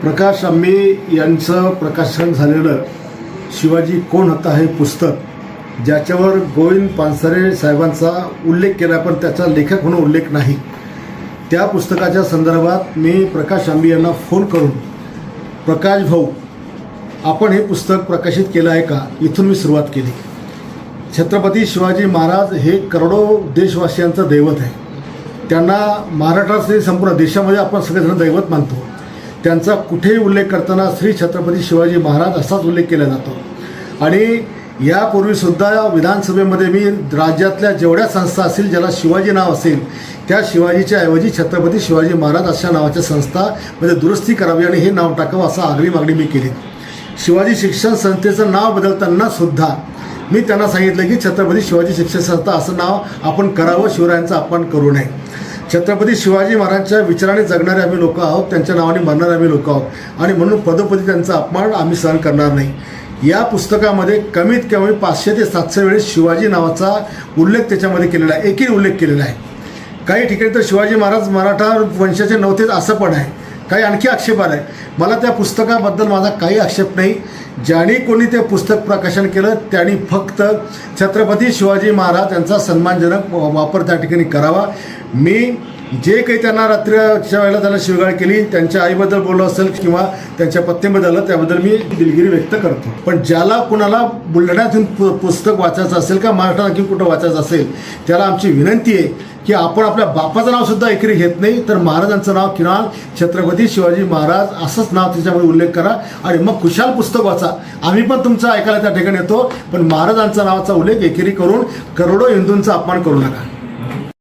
प्रकाश आंबे यांचं प्रकाशन झालेलं शिवाजी कोण होता हे पुस्तक, ज्याच्यावर गोविंद पानसरे साहेबांचा उल्लेख केला पण त्याचा लेखक म्हणून उल्लेख नाही, त्या पुस्तकाच्या संदर्भात मी प्रकाश आंबे यांना फोन करून, प्रकाश भाऊ आपण हे पुस्तक प्रकाशित केलं आहे का, इथून मी सुरुवात केली. छत्रपती शिवाजी महाराज हे करोडो देशवासियांचं दैवत आहे. त्यांना महाराष्ट्रात संपूर्ण देशामध्ये आपण सगळेजण दैवत मानतो. त्यांचा कुठेही उल्लेख करताना श्री छत्रपती शिवाजी महाराज असाच उल्लेख केला जातो. आणि यापूर्वीसुद्धा विधानसभेमध्ये मी राज्यातल्या जेवढ्या संस्था असतील ज्याला शिवाजी नाव असेल त्या शिवाजीच्या ऐवजी छत्रपती शिवाजी महाराज अशा नावाच्या संस्थामध्ये दुरुस्ती करावी आणि हे नाव टाकावं असं आगळी मागणी मी केली. शिवाजी शिक्षण संस्थेचं नाव बदलताना सुद्धा मी त्यांना सांगितलं की छत्रपती शिवाजी शिक्षण संस्था असं नाव आपण करावं, शिवरायांचा अपमान करू नये. छत्रपती शिवाजी महाराजांच्या विचाराने जगणारे आम्ही लोक आहोत, त्यांच्या नावाने मरणारे आम्ही लोक आहोत आणि म्हणून पदोपदी त्यांचा अपमान आम्ही सहन करणार नाही. या पुस्तकामध्ये कमीत कमी 500 ते 700 वेळेस शिवाजी नावाचा उल्लेख त्याच्यामध्ये केलेला आहे, एकही उल्लेख केलेला आहे. काही ठिकाणी तर शिवाजी महाराज मराठा वंशाचे नव्हतेच असं पण आहे, काही आणखी आक्षेप आहे. मला त्या पुस्तकाबद्दल माझा काही आक्षेप नाही. ज्याने कोणी ते पुस्तक प्रकाशन केलं त्यांनी फक्त छत्रपती शिवाजी महाराज यांचा सन्मानजनक वापर त्या ठिकाणी करावा. मी जे काही त्यांना रात्रीच्या वेळेला त्यांना शिवगाळ केली, त्यांच्या आईबद्दल बोललं असेल किंवा त्यांच्या पत्नीबद्दल, त्याबद्दल मी दिलगिरी व्यक्त करतो. पण ज्याला कुणाला बुलढाण्यातून पुस्तक वाचायचं असेल का महाराष्ट्रात आणखी कुठं वाचायचं असेल त्याला आमची विनंती आहे की आपण आपल्या बापाचं नावसुद्धा एकेरी घेत नाही तर महाराजांचं नाव किंवा छत्रपती शिवाजी महाराज असंच नाव त्याच्यामध्ये उल्लेख करा आणि मग खुशाल पुस्तक वाचा. आम्ही पण तुमचं ऐकायला त्या ठिकाणी येतो, पण महाराजांचा नावाचा उल्लेख एकेरी करून करोडो हिंदूंचा अपमान करू नका.